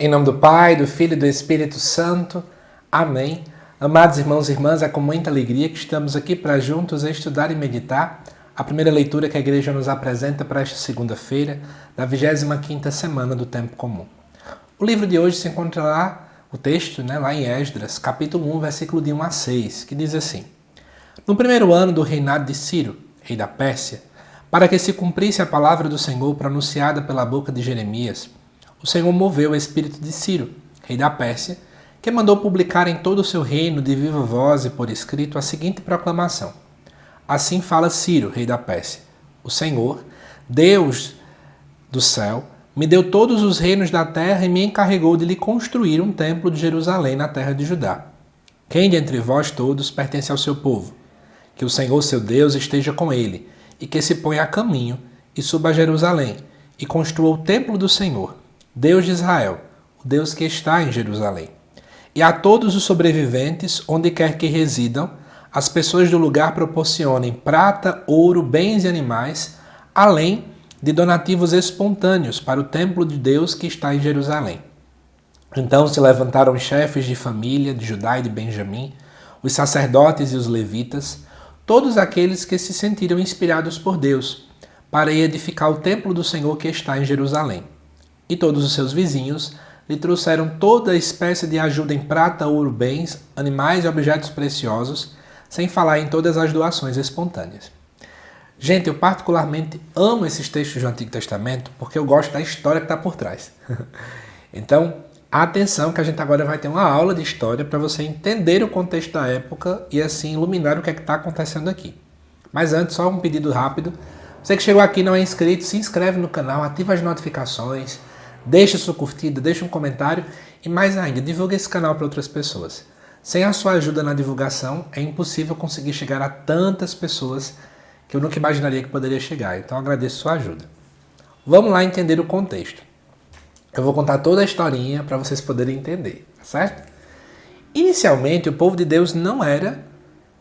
Em nome do Pai, do Filho e do Espírito Santo. Amém. Amados irmãos e irmãs, é com muita alegria que estamos aqui para juntos estudar e meditar a primeira leitura que a Igreja nos apresenta para esta segunda-feira, da 25ª semana do Tempo Comum. O livro de hoje se encontra lá, o texto, lá em Esdras, capítulo 1, versículo de 1 a 6, que diz assim: No primeiro ano do reinado de Ciro, rei da Pérsia, para que se cumprisse a palavra do Senhor pronunciada pela boca de Jeremias, o Senhor moveu o espírito de Ciro, rei da Pérsia, que mandou publicar em todo o seu reino de viva voz e por escrito a seguinte proclamação: Assim fala Ciro, rei da Pérsia: O Senhor, Deus do céu, me deu todos os reinos da terra e me encarregou de lhe construir um templo de Jerusalém na terra de Judá. Quem de entre vós todos pertence ao seu povo? Que o Senhor seu Deus esteja com ele, e que se ponha a caminho e suba a Jerusalém, e construa o templo do Senhor, Deus de Israel, o Deus que está em Jerusalém. E a todos os sobreviventes, onde quer que residam, as pessoas do lugar proporcionem prata, ouro, bens e animais, além de donativos espontâneos para o templo de Deus que está em Jerusalém. Então se levantaram os chefes de família de Judá e de Benjamim, os sacerdotes e os levitas, todos aqueles que se sentiram inspirados por Deus, para edificar o templo do Senhor que está em Jerusalém. E todos os seus vizinhos lhe trouxeram toda espécie de ajuda em prata, ouro, bens, animais e objetos preciosos, sem falar em todas as doações espontâneas. Gente, eu particularmente amo esses textos do Antigo Testamento porque eu gosto da história que está por trás. Então, atenção que a gente agora vai ter uma aula de história para você entender o contexto da época e assim iluminar o que é que está acontecendo aqui. Mas antes, só um pedido rápido. Você que chegou aqui e não é inscrito, se inscreve no canal, ativa as notificações, deixa sua curtida, deixa um comentário e mais ainda, divulgue esse canal para outras pessoas. Sem a sua ajuda na divulgação, é impossível conseguir chegar a tantas pessoas que eu nunca imaginaria que poderia chegar. Então, agradeço sua ajuda. Vamos lá entender o contexto. Eu vou contar toda a historinha para vocês poderem entender, tá certo? Inicialmente, o povo de Deus não era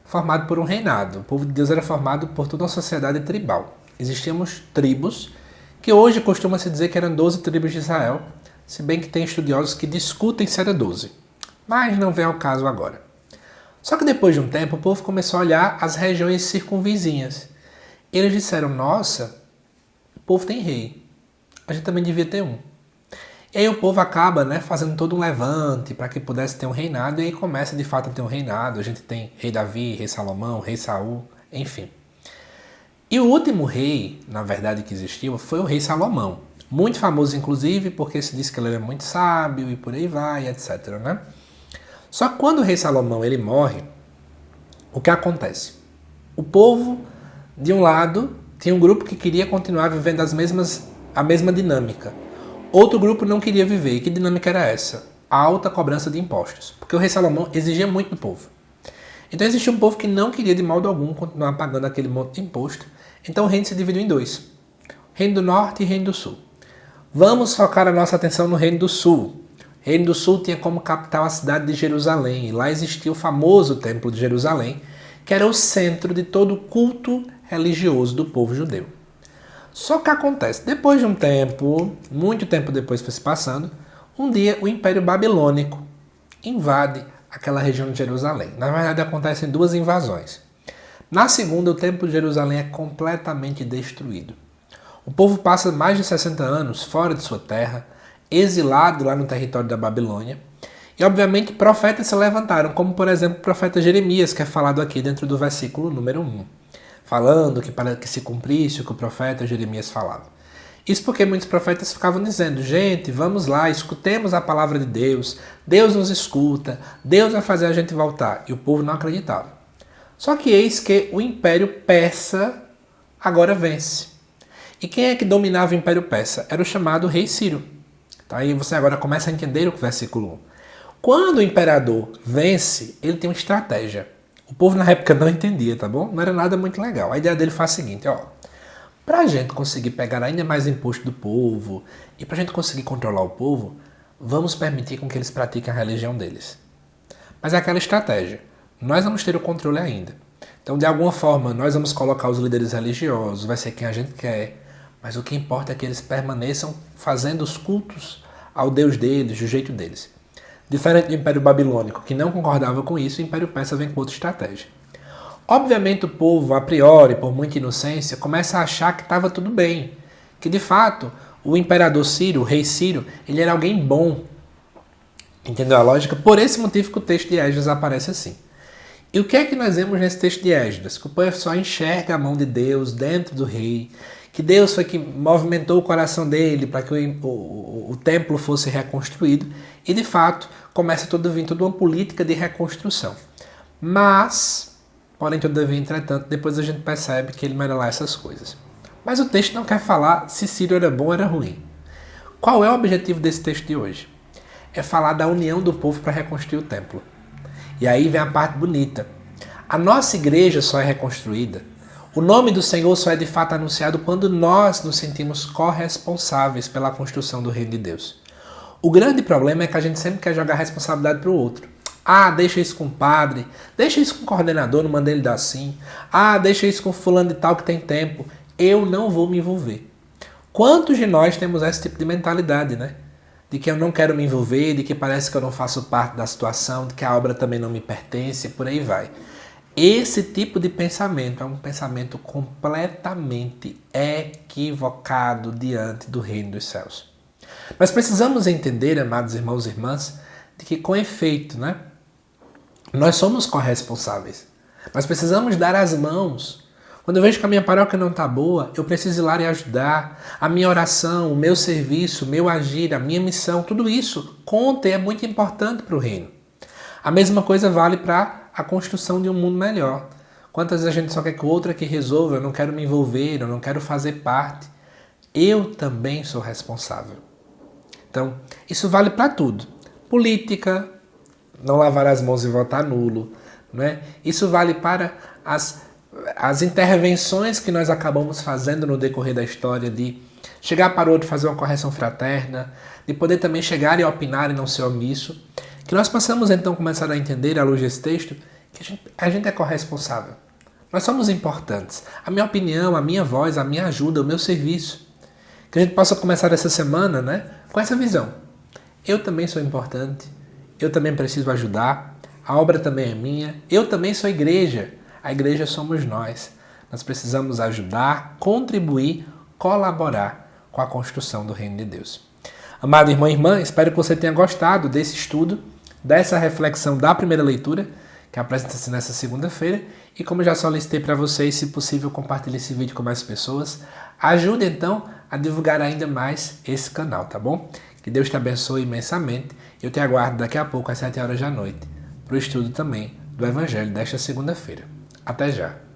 formado por um reinado. O povo de Deus era formado por toda uma sociedade tribal. Existiam tribos, que hoje costuma-se dizer que eram 12 tribos de Israel, se bem que tem estudiosos que discutem se era 12. Mas não vem ao caso agora. Só que depois de um tempo, o povo começou a olhar as regiões circunvizinhas. Eles disseram, nossa, o povo tem rei, a gente também devia ter um. E aí o povo acaba fazendo todo um levante para que pudesse ter um reinado, e aí começa de fato a ter um reinado. A gente tem rei Davi, rei Salomão, rei Saul, enfim. E o último rei, na verdade, que existiu foi o rei Salomão. Muito famoso, inclusive, porque se diz que ele era muito sábio e por aí vai, etc. Só que quando o rei Salomão ele morre, o que acontece? O povo, de um lado, tinha um grupo que queria continuar vivendo a mesma dinâmica. Outro grupo não queria viver. E que dinâmica era essa? A alta cobrança de impostos. Porque o rei Salomão exigia muito do povo. Então existia um povo que não queria de modo algum continuar pagando aquele monte de imposto. Então o reino se dividiu em dois. Reino do Norte e Reino do Sul. Vamos focar a nossa atenção no Reino do Sul. O Reino do Sul tinha como capital a cidade de Jerusalém. E lá existia o famoso Templo de Jerusalém, que era o centro de todo o culto religioso do povo judeu. Só que acontece, depois de um tempo, muito tempo depois foi se passando, um dia o Império Babilônico invade aquela região de Jerusalém. Na verdade, acontecem duas invasões. Na segunda, o Templo de Jerusalém é completamente destruído. O povo passa mais de 60 anos fora de sua terra, exilado lá no território da Babilônia, e obviamente profetas se levantaram, como por exemplo o profeta Jeremias, que é falado aqui dentro do versículo número 1, falando que para que se cumprisse o que o profeta Jeremias falava. Isso porque muitos profetas ficavam dizendo, gente, vamos lá, escutemos a palavra de Deus, Deus nos escuta, Deus vai fazer a gente voltar. E o povo não acreditava. Só que eis que o Império Persa agora vence. E quem é que dominava o Império Persa? Era o chamado rei Ciro. Tá? E você agora começa a entender o versículo 1. Quando o imperador vence, ele tem uma estratégia. O povo na época não entendia, tá bom? Não era nada muito legal. A ideia dele faz o seguinte, para a gente conseguir pegar ainda mais imposto do povo e para a gente conseguir controlar o povo, vamos permitir com que eles pratiquem a religião deles. Mas é aquela estratégia. Nós vamos ter o controle ainda. Então, de alguma forma, nós vamos colocar os líderes religiosos, vai ser quem a gente quer, mas o que importa é que eles permaneçam fazendo os cultos ao Deus deles, do jeito deles. Diferente do Império Babilônico, que não concordava com isso, o Império Persa vem com outra estratégia. Obviamente o povo, a priori, por muita inocência, começa a achar que estava tudo bem, que de fato o imperador Ciro, o rei Ciro, ele era alguém bom. Entendeu a lógica? Por esse motivo que o texto de Esdras aparece assim. E o que é que nós vemos nesse texto de Esdras? Que o povo só enxerga a mão de Deus dentro do rei, que Deus foi que movimentou o coração dele para que o templo fosse reconstruído, e de fato começa toda uma política de reconstrução. Mas, porém, todavia, entretanto, depois a gente percebe que ele não era lá essas coisas. Mas o texto não quer falar se Ciro era bom ou era ruim. Qual é o objetivo desse texto de hoje? É falar da união do povo para reconstruir o templo. E aí vem a parte bonita. A nossa igreja só é reconstruída, o nome do Senhor só é de fato anunciado quando nós nos sentimos corresponsáveis pela construção do reino de Deus. O grande problema é que a gente sempre quer jogar a responsabilidade para o outro. Ah, deixa isso com o padre, deixa isso com o coordenador, não manda ele dar assim. Ah, deixa isso com fulano de tal que tem tempo. Eu não vou me envolver. Quantos de nós temos esse tipo de mentalidade, né? De que eu não quero me envolver, de que parece que eu não faço parte da situação, de que a obra também não me pertence, por aí vai. Esse tipo de pensamento é um pensamento completamente equivocado diante do reino dos céus. Nós precisamos entender, amados irmãos e irmãs, de que com efeito, né, nós somos corresponsáveis. Nós precisamos dar as mãos. Quando eu vejo que a minha paróquia não está boa, eu preciso ir lá e ajudar. A minha oração, o meu serviço, o meu agir, a minha missão, tudo isso conta e é muito importante para o reino. A mesma coisa vale para a construção de um mundo melhor. Quantas vezes a gente só quer que o outro é que resolva, eu não quero me envolver, eu não quero fazer parte. Eu também sou responsável. Então, isso vale para tudo. Política, não lavar as mãos e votar nulo. Né? Isso vale para as intervenções que nós acabamos fazendo no decorrer da história, de chegar para o outro, fazer uma correção fraterna, de poder também chegar e opinar e não ser omisso. Que nós possamos então começar a entender, à luz desse texto, que a gente é corresponsável. Nós somos importantes. A minha opinião, a minha voz, a minha ajuda, o meu serviço. Que a gente possa começar essa semana, né, com essa visão. Eu também sou importante, eu também preciso ajudar, a obra também é minha, eu também sou igreja, a igreja somos nós. Nós precisamos ajudar, contribuir, colaborar com a construção do reino de Deus. Amado irmão e irmã, espero que você tenha gostado desse estudo, dessa reflexão da primeira leitura, que apresenta-se nessa segunda-feira, e como já solicitei para vocês, se possível, compartilhe esse vídeo com mais pessoas. Ajude então a divulgar ainda mais esse canal, tá bom? Que Deus te abençoe imensamente. Eu te aguardo daqui a pouco às 7 horas da noite para o estudo também do Evangelho desta segunda-feira. Até já!